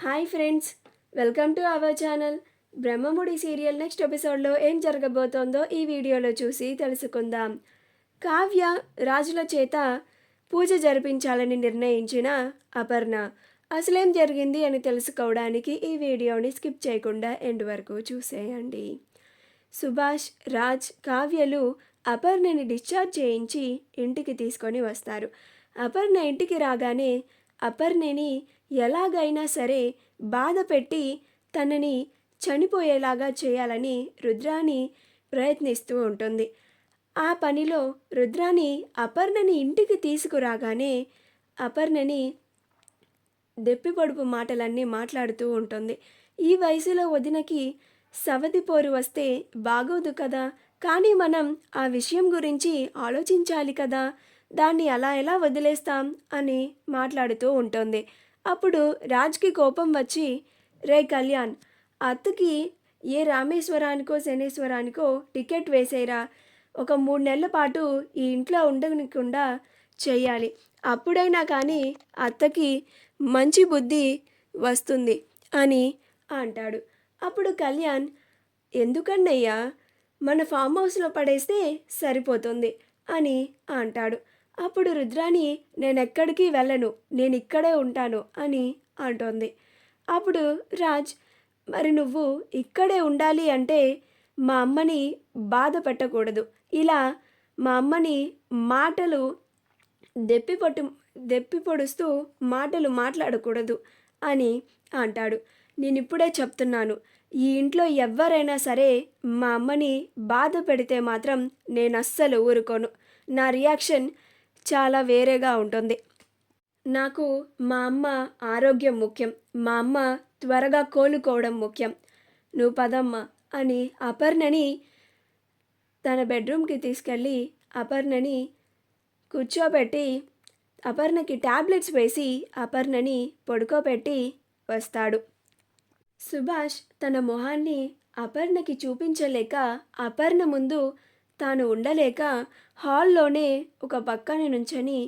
Hi friends, welcome to our channel. Brahmamudi serial next ఎపిసోడ్లో ఏం జరగబోతోందో ఈ వీడియోలో చూసి తెలుసుకుందాం. కావ్య రాజుల చేత పూజ జరిపించాలని నిర్ణయించిన అపర్ణ అసలేం జరిగింది అని తెలుసుకోవడానికి ఈ వీడియోని స్కిప్ చేయకుండా ఎండ్ వరకు చూసేయండి. సుభాష్, రాజ్, కావ్యలు అపర్ణని డిశ్చార్జ్ చేయించి ఇంటికి తీసుకొని వస్తారు. అపర్ణ ఇంటికి రాగానే అపర్ణని ఎలాగైనా సరే బాధ పెట్టి తనని చనిపోయేలాగా చేయాలని రుద్రాని ప్రయత్నిస్తూ ఉంటుంది. ఆ పనిలో రుద్రాని అపర్ణని ఇంటికి తీసుకురాగానే అపర్ణని దెప్పిపొడుపు మాటలన్నీ మాట్లాడుతూ ఉంటుంది. ఈ వయసులో వదినకి సవతి పోరు వస్తే బాగోదు కదా, కానీ మనం ఆ విషయం గురించి ఆలోచించాలి కదా, దాన్ని అలా ఎలా వదిలేస్తాం అని మాట్లాడుతూ ఉంటుంది. అప్పుడు రాజ్కి కోపం వచ్చి, రే కళ్యాణ్, అత్తకి ఏ రామేశ్వరానికో శనేశ్వరానికో టికెట్ వేసేరా, ఒక 3 నెలల పాటు ఈ ఇంట్లో ఉండకుండా చెయ్యాలి, అప్పుడైనా కానీ అత్తకి మంచి బుద్ధి వస్తుంది అని అంటాడు. అప్పుడు కళ్యాణ్, ఎందుకన్నయ్యా, మన ఫామ్ హౌస్లో పడేస్తే సరిపోతుంది అని అంటాడు. అప్పుడు రుద్రాని, నేనెక్కడికి వెళ్ళను, నేను ఇక్కడే ఉంటాను అని అంటోంది. అప్పుడు రాజ్, మరి నువ్వు ఇక్కడే ఉండాలి అంటే మా అమ్మని బాధ పెట్టకూడదు, ఇలా మా అమ్మని మాటలు దెప్పి పొడుస్తూ మాటలు మాట్లాడకూడదు అని అంటాడు. నేనిప్పుడే చెప్తున్నాను, ఈ ఇంట్లో ఎవ్వరైనా సరే మా అమ్మని బాధ పెడితే మాత్రం నేను అస్సలు ఊరుకోను. నా రియాక్షన్ చాలా వేరేగా ఉంటుంది. నాకు మా అమ్మ ఆరోగ్యం ముఖ్యం, మా అమ్మ త్వరగా కోలుకోవడం ముఖ్యం. నువ్వు పదమ్మా అని అపర్ణని తన బెడ్రూమ్కి తీసుకెళ్ళి అపర్ణని కూర్చోబెట్టి అపర్ణకి టాబ్లెట్స్ వేసి అపర్ణని పడుకోబెట్టి వస్తాడు. సుభాష్ తన మొహాన్ని అపర్ణకి చూపించలేక అపర్ణ ముందు తాను ఉండలేక హాల్లోనే ఒక పక్కన నుంచొని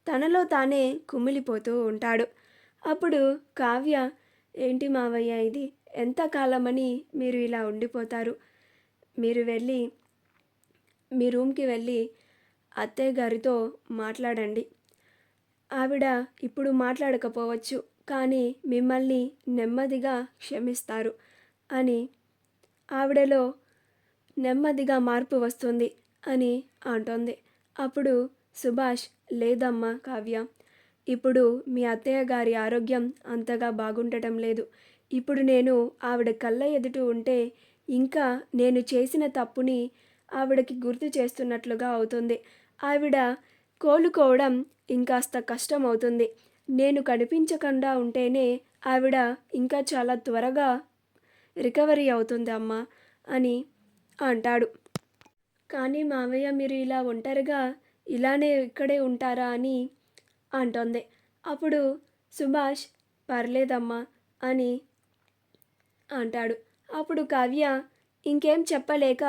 తనలో తానే కుమిలిపోతూ ఉంటాడు. అప్పుడు కావ్య, ఏంటి మావయ్య ఇది, ఎంతకాలమని మీరు ఇలా ఉండిపోతారు, మీరు వెళ్ళి మీ రూమ్కి వెళ్ళి అత్తయ్య గారితో మాట్లాడండి, ఆవిడ ఇప్పుడు మాట్లాడకపోవచ్చు కానీ మిమ్మల్ని నెమ్మదిగా క్షమిస్తారు అని, ఆవిడలో నెమ్మదిగా మార్పు వస్తుంది అని అంటోంది. అప్పుడు సుభాష్, లేదమ్మా కావ్య, ఇప్పుడు మీ అత్తయ్య గారి ఆరోగ్యం అంతగా బాగుండటం లేదు, ఇప్పుడు నేను ఆవిడ కళ్ళ ఎదుట ఉంటే ఇంకా నేను చేసిన తప్పుని ఆవిడకి గుర్తు చేస్తున్నట్లుగా అవుతుంది, ఆవిడ కోలుకోవడం ఇంకాస్త కష్టం అవుతుంది, నేను కనిపించకుండా ఉంటేనే ఆవిడ ఇంకా చాలా త్వరగా రికవరీ అవుతుంది అమ్మా అని అంటాడు. కానీ మావయ్య, మీరు ఇలా ఒంటరిగా ఇలానే ఇక్కడే ఉంటారా అని అంటోంది. అప్పుడు సుభాష్, పర్లేదమ్మా అని అంటాడు. అప్పుడు కావ్య ఇంకేం చెప్పలేక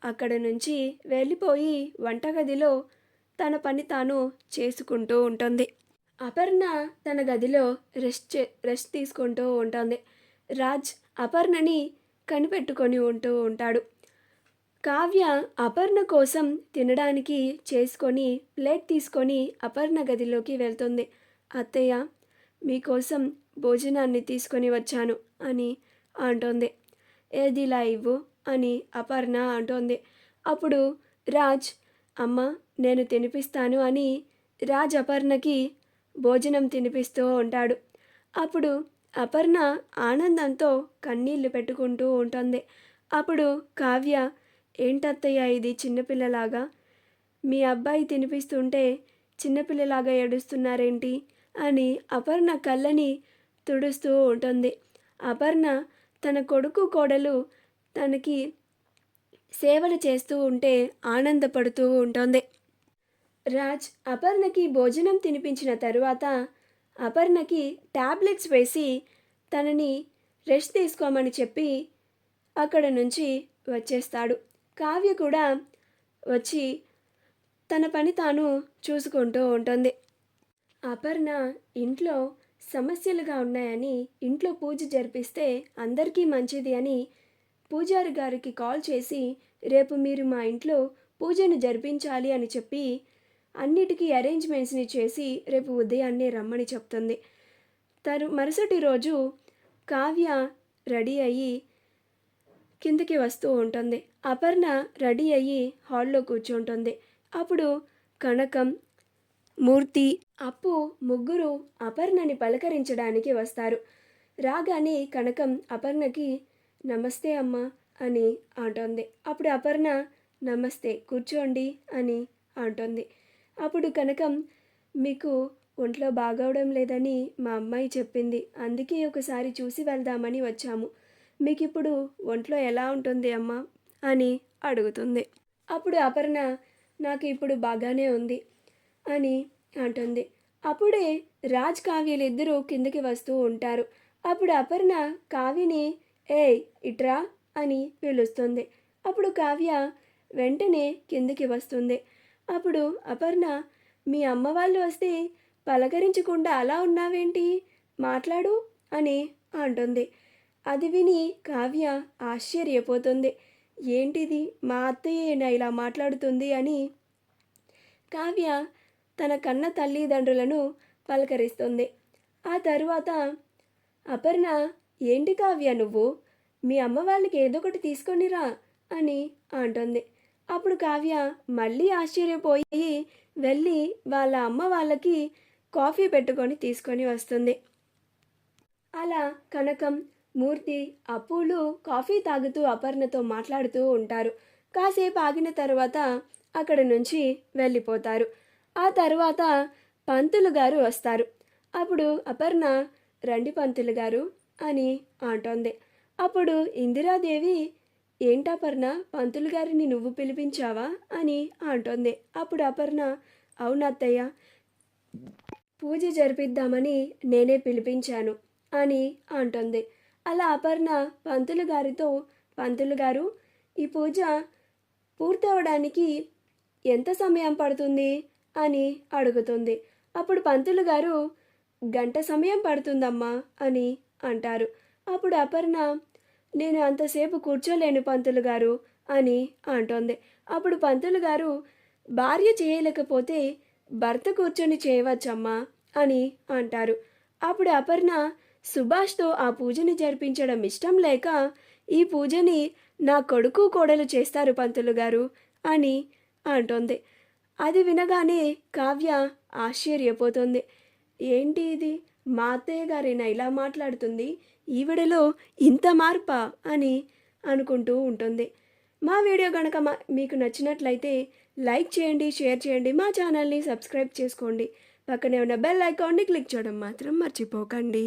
అక్కడి నుంచి వెళ్ళిపోయి వంటగదిలో తన పని తాను చేసుకుంటూ ఉంటుంది. అపర్ణ తన గదిలో రెస్ట్ తీసుకుంటూ ఉంటుంది. రాజ్ అపర్ణని కనిపెట్టుకొని ఉంటూ ఉంటాడు. కావ్య అపర్ణ కోసం తినడానికి చేసుకొని ప్లేట్ తీసుకొని అపర్ణ గదిలోకి వెళ్తుంది. అత్తయ్య, మీకోసం భోజనాన్ని తీసుకొని వచ్చాను అని అంటోంది. ఏదిలా ఇవ్వు అని అపర్ణ అంటోంది. అప్పుడు రాజ్, అమ్మ నేను తినిపిస్తాను అని రాజ్ అపర్ణకి భోజనం తినిపిస్తూ ఉంటాడు. అప్పుడు అపర్ణ ఆనందంతో కన్నీళ్లు పెట్టుకుంటూ ఉంటుంది. అప్పుడు కావ్య, ఏంటత్తయ్య ఇది చిన్నపిల్లలాగా, మీ అబ్బాయి తినిపిస్తుంటే చిన్నపిల్లలాగా ఏడుస్తున్నారేంటి అని అపర్ణ కళ్ళని తుడుస్తూ ఉంటుంది. అపర్ణ తన కొడుకు కోడలు తనకి సేవలు చేస్తూ ఉంటే ఆనందపడుతూ ఉంటుంది. రాజ్ అపర్ణకి భోజనం తినిపించిన తరువాత అపర్ణకి టాబ్లెట్స్ వేసి తనని రెస్ట్ తీసుకోమని చెప్పి అక్కడ నుంచి వచ్చేస్తాడు. కావ్య కూడా వచ్చి తన పని తాను చూసుకుంటూ ఉంటుంది. అపర్ణ ఇంట్లో సమస్యలుగా ఉన్నాయని ఇంట్లో పూజ జరిపిస్తే అందరికీ మంచిది అని పూజారి గారికి కాల్ చేసి రేపు మీరు మా ఇంట్లో పూజను జరిపించాలి అని చెప్పి అన్నిటికీ అరేంజ్మెంట్స్ని చేసి రేపు ఉదయాన్నే రమ్మని చెప్తుంది. మరుసటి రోజు కావ్య రెడీ అయ్యి కిందకి వస్తూ ఉంటుంది. అపర్ణ రెడీ అయ్యి హాల్లో కూర్చుంటుంది. అప్పుడు కనకం, మూర్తి, అప్పు ముగ్గురు అపర్ణని పలకరించడానికి వస్తారు. రాగానే కనకం అపర్ణకి నమస్తే అమ్మా అని అంటుంది. అప్పుడు అపర్ణ నమస్తే కూర్చోండి అని అంటుంది. అప్పుడు కనకం మీకు ఒంట్లో బాగోవడం లేదని మా అమ్మాయి చెప్పింది, అందుకే ఒకసారి చూసి వెళ్దామని వచ్చాము. మీకు ఇప్పుడు ఒంట్లో ఎలా ఉంటుంది అమ్మా అని అడుగుతుంది. అప్పుడు అపర్ణ నాకు ఇప్పుడు బాగానే ఉంది అని అంటుంది. అప్పుడే రాజ్ కావ్యలిద్దరూ కిందకి వస్తూ ఉంటారు. అప్పుడు అపర్ణ కావ్యని ఏయ్ ఇట్రా అని పిలుస్తుంది. అప్పుడు కావ్య వెంటనే కిందకి వస్తుంది. అప్పుడు అపర్ణ మీ అమ్మ వాళ్ళు వస్తే పలకరించకుండా అలా ఉన్నావేంటి, మాట్లాడు అని అంటుంది. అది విని కావ్య ఆశ్చర్యపోతుంది. ఏంటిది మా అత్తయ్యేనా ఇలా మాట్లాడుతుంది అని కావ్య తన కన్న తల్లిదండ్రులను పలకరిస్తుంది. ఆ తరువాత అపర్ణ ఏంటి కావ్య నువ్వు మీ అమ్మ వాళ్ళకి ఏదో ఒకటి తీసుకొనిరా అని అంటుంది. అప్పుడు కావ్య మళ్ళీ ఆశ్చర్యపోయి వెళ్ళి వాళ్ళ అమ్మ వాళ్ళకి కాఫీ పెట్టుకొని తీసుకొని వస్తుంది. అలా కనకం, మూర్తి, అప్పులు కాఫీ తాగుతూ అపర్ణతో మాట్లాడుతూ ఉంటారు. కాసేపు ఆగిన తర్వాత అక్కడ నుంచి వెళ్ళిపోతారు. ఆ తర్వాత పంతులు గారు వస్తారు. అప్పుడు అపర్ణ రండి పంతులు గారు అని అంటోంది. అప్పుడు ఇందిరాదేవి ఏంటపర్ణ పంతులు గారిని నువ్వు పిలిపించావా అని అంటోంది. అప్పుడు అపర్ణ అవునత్తయ్య పూజ జరిపిద్దామని నేనే పిలిపించాను అని అంటుంది. అలా అపర్ణ పంతులు గారితో పంతులు గారు ఈ పూజ పూర్తవడానికి ఎంత సమయం పడుతుంది అని అడుగుతుంది. అప్పుడు పంతులు గారు గంట సమయం పడుతుందమ్మా అని అంటారు. అప్పుడు అపర్ణ నేను అంతసేపు కూర్చోలేను పంతులు గారు అని అంటోంది. అప్పుడు పంతులు గారు భార్య చేయలేకపోతే భర్త కూర్చొని చేయవచ్చమ్మా అని అంటారు. అప్పుడు అపర్ణ సుభాష్తో ఆ పూజని జరిపించడం ఇష్టం లేక ఈ పూజని నా కొడుకు కోడలు చేస్తారు పంతులు గారు అని అంటోంది. అది వినగానే కావ్య ఆశ్చర్యపోతుంది. ఏంటి ఇది మా అత్తయ్య గారైనా ఇలా మాట్లాడుతుంది, ఈవిడలో ఇంత మార్పా అని అనుకుంటూ ఉంటుంది. మా వీడియో కనుక మీకు నచ్చినట్లయితే లైక్ చేయండి, షేర్ చేయండి, మా ఛానల్ని సబ్స్క్రైబ్ చేసుకోండి. పక్కనే ఉన్న బెల్ ఐకాన్ని క్లిక్ చేయడం మాత్రం మర్చిపోకండి.